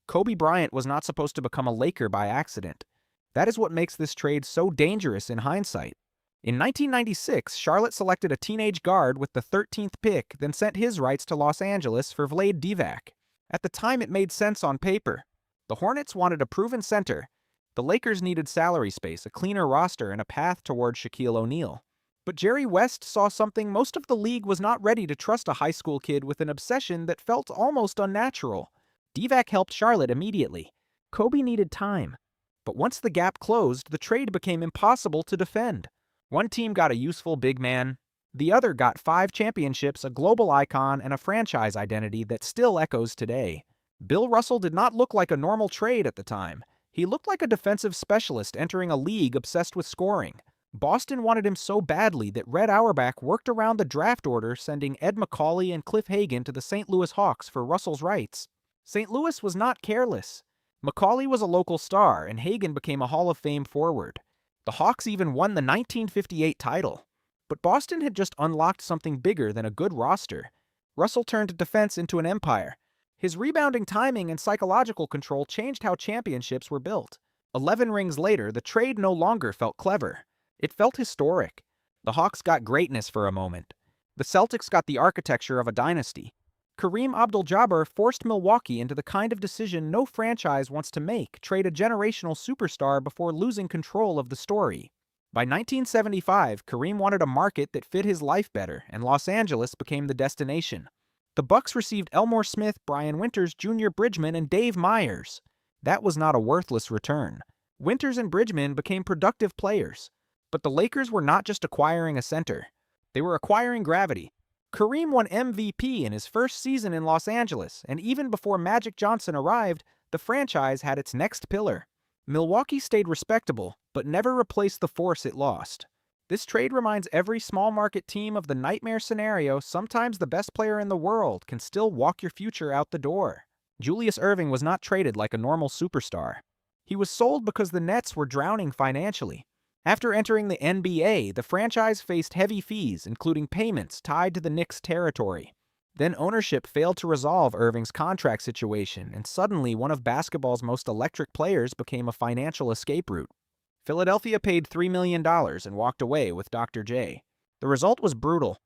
Kobe Bryant was not supposed to become a Laker by accident. That is what makes this trade so dangerous in hindsight. In 1996, Charlotte selected a teenage guard with the 13th pick, then sent his rights to Los Angeles for Vlade Divac. At the time, it made sense on paper. The Hornets wanted a proven center. The Lakers needed salary space, a cleaner roster, and a path toward Shaquille O'Neal. But Jerry West saw something most of the league was not ready to trust a high school kid with an obsession that felt almost unnatural. Divac helped Charlotte immediately. Kobe needed time. But once the gap closed, the trade became impossible to defend. One team got a useful big man. The other got 5 championships, a global icon, and a franchise identity that still echoes today. Bill Russell did not look like a normal trade at the time. He looked like a defensive specialist entering a league obsessed with scoring. Boston wanted him so badly that Red Auerbach worked around the draft order, sending Ed McCauley and Cliff Hagan to the St. Louis Hawks for Russell's rights. St. Louis was not careless. McCauley was a local star, and Hagan became a Hall of Fame forward. The Hawks even won the 1958 title. But Boston had just unlocked something bigger than a good roster. Russell turned defense into an empire. His rebounding timing and psychological control changed how championships were built. 11 rings later, the trade no longer felt clever. It felt historic. The Hawks got greatness for a moment. The Celtics got the architecture of a dynasty. Kareem Abdul-Jabbar forced Milwaukee into the kind of decision no franchise wants to make, trade a generational superstar before losing control of the story. By 1975, Kareem wanted a market that fit his life better, and Los Angeles became the destination. The Bucks received Elmore Smith, Brian Winters, Junior Bridgman, and Dave Myers. That was not a worthless return. Winters and Bridgman became productive players. But the Lakers were not just acquiring a center. They were acquiring gravity. Kareem won MVP in his first season in Los Angeles, and even before Magic Johnson arrived, the franchise had its next pillar. Milwaukee stayed respectable, but never replaced the force it lost. This trade reminds every small market team of the nightmare scenario: sometimes the best player in the world can still walk your future out the door. Julius Erving was not traded like a normal superstar. He was sold because the Nets were drowning financially. After entering the NBA, the franchise faced heavy fees, including payments tied to the Knicks' territory. Then ownership failed to resolve Irving's contract situation, and suddenly one of basketball's most electric players became a financial escape route. Philadelphia paid $3 million and walked away with Dr. J. The result was brutal.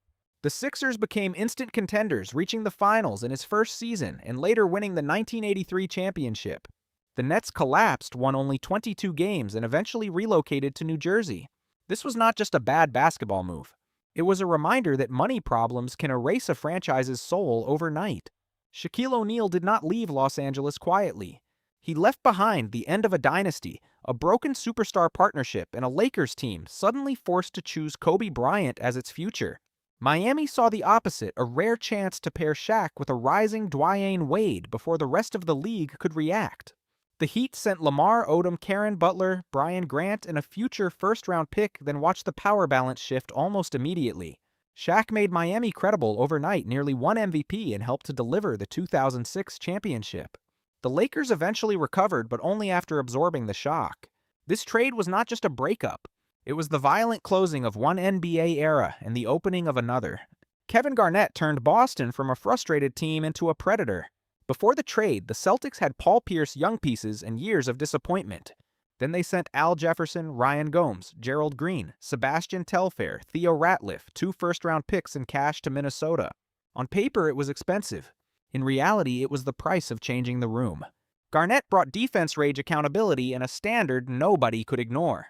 The Sixers became instant contenders, reaching the finals in his first season and later winning the 1983 championship. The Nets collapsed, won only 22 games, and eventually relocated to New Jersey. This was not just a bad basketball move. It was a reminder that money problems can erase a franchise's soul overnight. Shaquille O'Neal did not leave Los Angeles quietly. He left behind the end of a dynasty, a broken superstar partnership, and a Lakers team suddenly forced to choose Kobe Bryant as its future. Miami saw the opposite, a rare chance to pair Shaq with a rising Dwyane Wade before the rest of the league could react. The Heat sent Lamar Odom, Karen Butler, Brian Grant, and a future first-round pick, then watched the power balance shift almost immediately. Shaq made Miami credible overnight, nearly won MVP, and helped to deliver the 2006 championship. The Lakers eventually recovered, but only after absorbing the shock. This trade was not just a breakup. It was the violent closing of one NBA era and the opening of another. Kevin Garnett turned Boston from a frustrated team into a predator. Before the trade, the Celtics had Paul Pierce young pieces and years of disappointment. Then they sent Al Jefferson, Ryan Gomes, Gerald Green, Sebastian Telfair, Theo Ratliff, 2 first-round picks and cash to Minnesota. On paper, it was expensive. In reality, it was the price of changing the room. Garnett brought defense rage accountability and a standard nobody could ignore.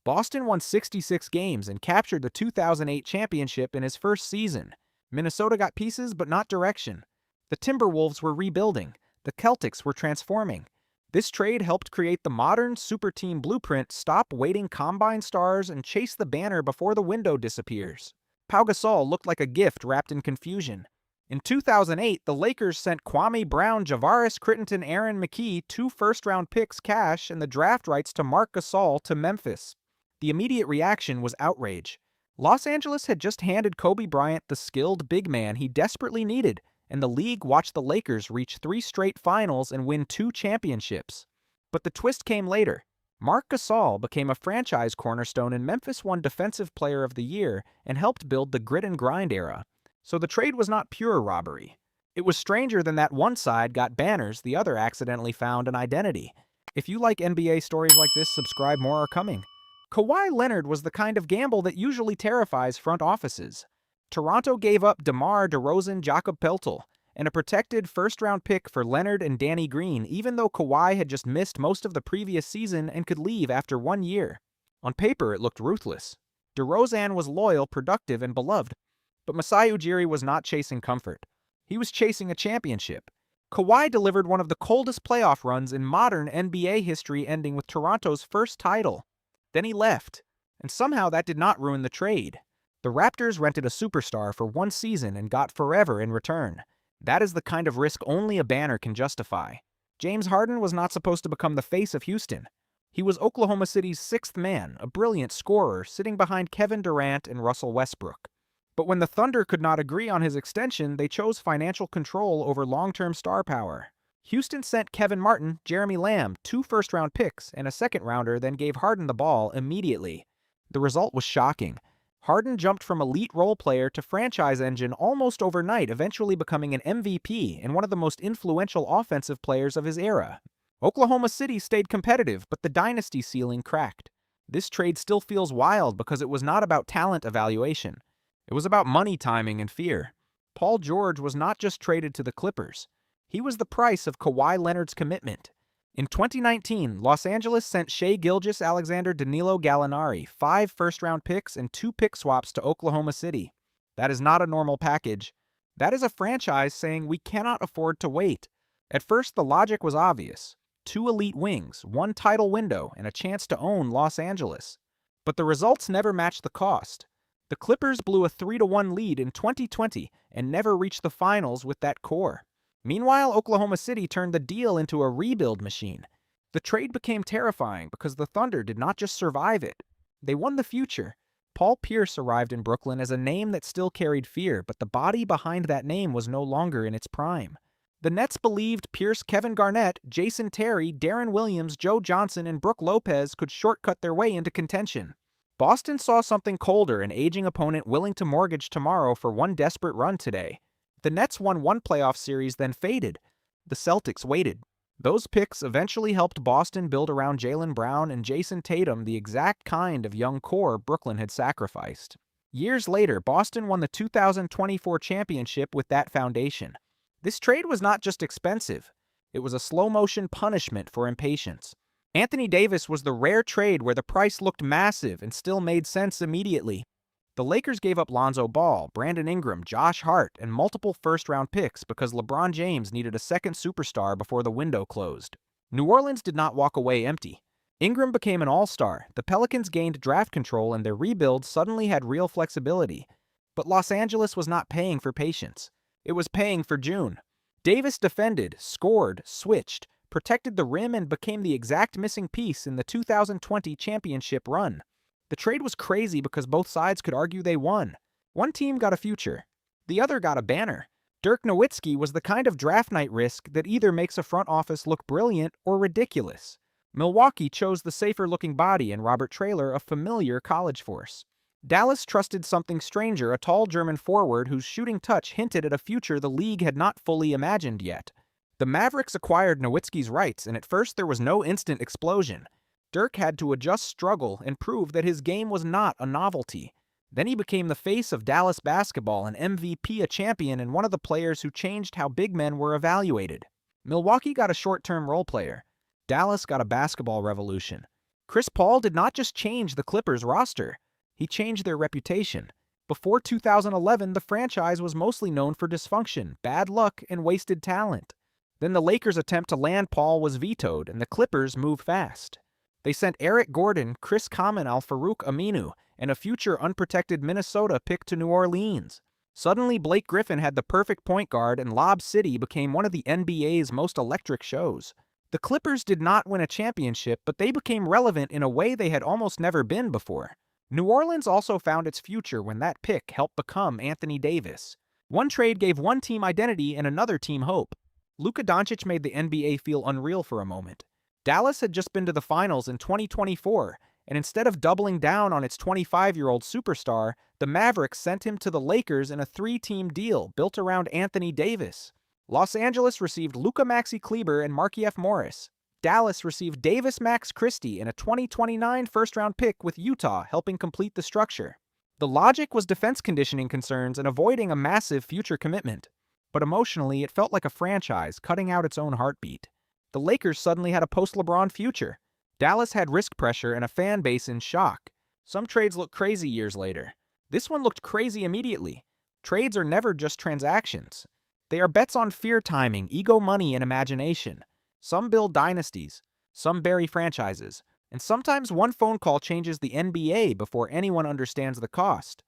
Boston won 66 games and captured the 2008 championship in his first season. Minnesota got pieces but not direction. The Timberwolves were rebuilding. The Celtics were transforming. This trade helped create the modern super team blueprint: stop waiting combine stars and chase the banner before the window disappears. Pau Gasol looked like a gift wrapped in confusion. In 2008, the Lakers sent Kwame Brown, Javaris Crittenton, Aaron McKie, 2 first-round picks cash and the draft rights to Marc Gasol to Memphis. The immediate reaction was outrage. Los Angeles had just handed Kobe Bryant the skilled big man he desperately needed, and the league watched the Lakers reach 3 straight finals and win 2 championships. But the twist came later. Marc Gasol became a franchise cornerstone, and Memphis won Defensive Player of the Year and helped build the grit and grind era. So the trade was not pure robbery. It was stranger than that one side got banners, the other accidentally found an identity. If you like NBA stories like this, subscribe, more are coming. Kawhi Leonard was the kind of gamble that usually terrifies front offices. Toronto gave up DeMar DeRozan, Jakob Poeltl, and a protected first-round pick for Leonard and Danny Green, even though Kawhi had just missed most of the previous season and could leave after 1 year. On paper, it looked ruthless. DeRozan was loyal, productive, and beloved. But Masai Ujiri was not chasing comfort. He was chasing a championship. Kawhi delivered one of the coldest playoff runs in modern NBA history, ending with Toronto's first title. Then he left, and somehow that did not ruin the trade. The Raptors rented a superstar for 1 season and got forever in return. That is the kind of risk only a banner can justify. James Harden was not supposed to become the face of Houston. He was Oklahoma City's 6th man, a brilliant scorer, sitting behind Kevin Durant and Russell Westbrook. But when the Thunder could not agree on his extension, they chose financial control over long-term star power. Houston sent Kevin Martin, Jeremy Lamb, 2 first-round picks, and a second-rounder, then gave Harden the ball immediately. The result was shocking. Harden jumped from elite role player to franchise engine almost overnight, eventually becoming an MVP and one of the most influential offensive players of his era. Oklahoma City stayed competitive, but the dynasty ceiling cracked. This trade still feels wild because it was not about talent evaluation. It was about money timing and fear. Paul George was not just traded to the Clippers. He was the price of Kawhi Leonard's commitment. In 2019, Los Angeles sent Shai Gilgeous-Alexander, Danilo Gallinari, 5 first-round picks and 2 pick swaps to Oklahoma City. That is not a normal package. That is a franchise saying we cannot afford to wait. At first, the logic was obvious. 2 elite wings, 1 title window, and a chance to own Los Angeles. But the results never matched the cost. The Clippers blew a 3-1 lead in 2020 and never reached the finals with that core. Meanwhile, Oklahoma City turned the deal into a rebuild machine. The trade became terrifying because the Thunder did not just survive it. They won the future. Paul Pierce arrived in Brooklyn as a name that still carried fear, but the body behind that name was no longer in its prime. The Nets believed Pierce, Kevin Garnett, Jason Terry, Darren Williams, Joe Johnson, and Brook Lopez could shortcut their way into contention. Boston saw something colder, an aging opponent willing to mortgage tomorrow for one desperate run today. The Nets won 1 playoff series, then faded. The Celtics waited. Those picks eventually helped Boston build around Jaylen Brown and Jason Tatum, the exact kind of young core Brooklyn had sacrificed. Years later, Boston won the 2024 championship with that foundation. This trade was not just expensive. It was a slow-motion punishment for impatience. Anthony Davis was the rare trade where the price looked massive and still made sense immediately. The Lakers gave up Lonzo Ball, Brandon Ingram, Josh Hart, and multiple first-round picks because LeBron James needed a second superstar before the window closed. New Orleans did not walk away empty. Ingram became an all-star, the Pelicans gained draft control, and their rebuild suddenly had real flexibility. But Los Angeles was not paying for patience. It was paying for June. Davis defended, scored, switched, protected the rim, and became the exact missing piece in the 2020 championship run. The trade was crazy because both sides could argue they won. One team got a future. The other got a banner. Dirk Nowitzki was the kind of draft night risk that either makes a front office look brilliant or ridiculous. Milwaukee chose the safer-looking body in Robert Traylor, a familiar college force. Dallas trusted something stranger, a tall German forward whose shooting touch hinted at a future the league had not fully imagined yet. The Mavericks acquired Nowitzki's rights, and at first there was no instant explosion. Dirk had to adjust, struggle, and prove that his game was not a novelty. Then he became the face of Dallas basketball, an MVP, a champion, and one of the players who changed how big men were evaluated. Milwaukee got a short-term role player. Dallas got a basketball revolution. Chris Paul did not just change the Clippers roster. He changed their reputation. Before 2011, the franchise was mostly known for dysfunction, bad luck, and wasted talent. Then the Lakers' attempt to land Paul was vetoed, and the Clippers moved fast. They sent Eric Gordon, Chris Kaman, Al-Farouq Aminu, and a future unprotected Minnesota pick to New Orleans. Suddenly, Blake Griffin had the perfect point guard, and Lob City became one of the NBA's most electric shows. The Clippers did not win a championship, but they became relevant in a way they had almost never been before. New Orleans also found its future when that pick helped become Anthony Davis. One trade gave one team identity and another team hope. Luka Doncic made the NBA feel unreal for a moment. Dallas had just been to the finals in 2024, and instead of doubling down on its 25-year-old superstar, the Mavericks sent him to the Lakers in a 3-team deal built around Anthony Davis. Los Angeles received Luka Maxi Kleber and Markieff Morris. Dallas received Davis Max Christie and a 2029 first-round pick, with Utah helping complete the structure. The logic was defense conditioning concerns and avoiding a massive future commitment. But emotionally, it felt like a franchise cutting out its own heartbeat. The Lakers suddenly had a post-LeBron future. Dallas had risk pressure and a fan base in shock. Some trades look crazy years later. This one looked crazy immediately. Trades are never just transactions. They are bets on fear timing, ego money, and imagination. Some build dynasties, some bury franchises, and sometimes one phone call changes the NBA before anyone understands the cost.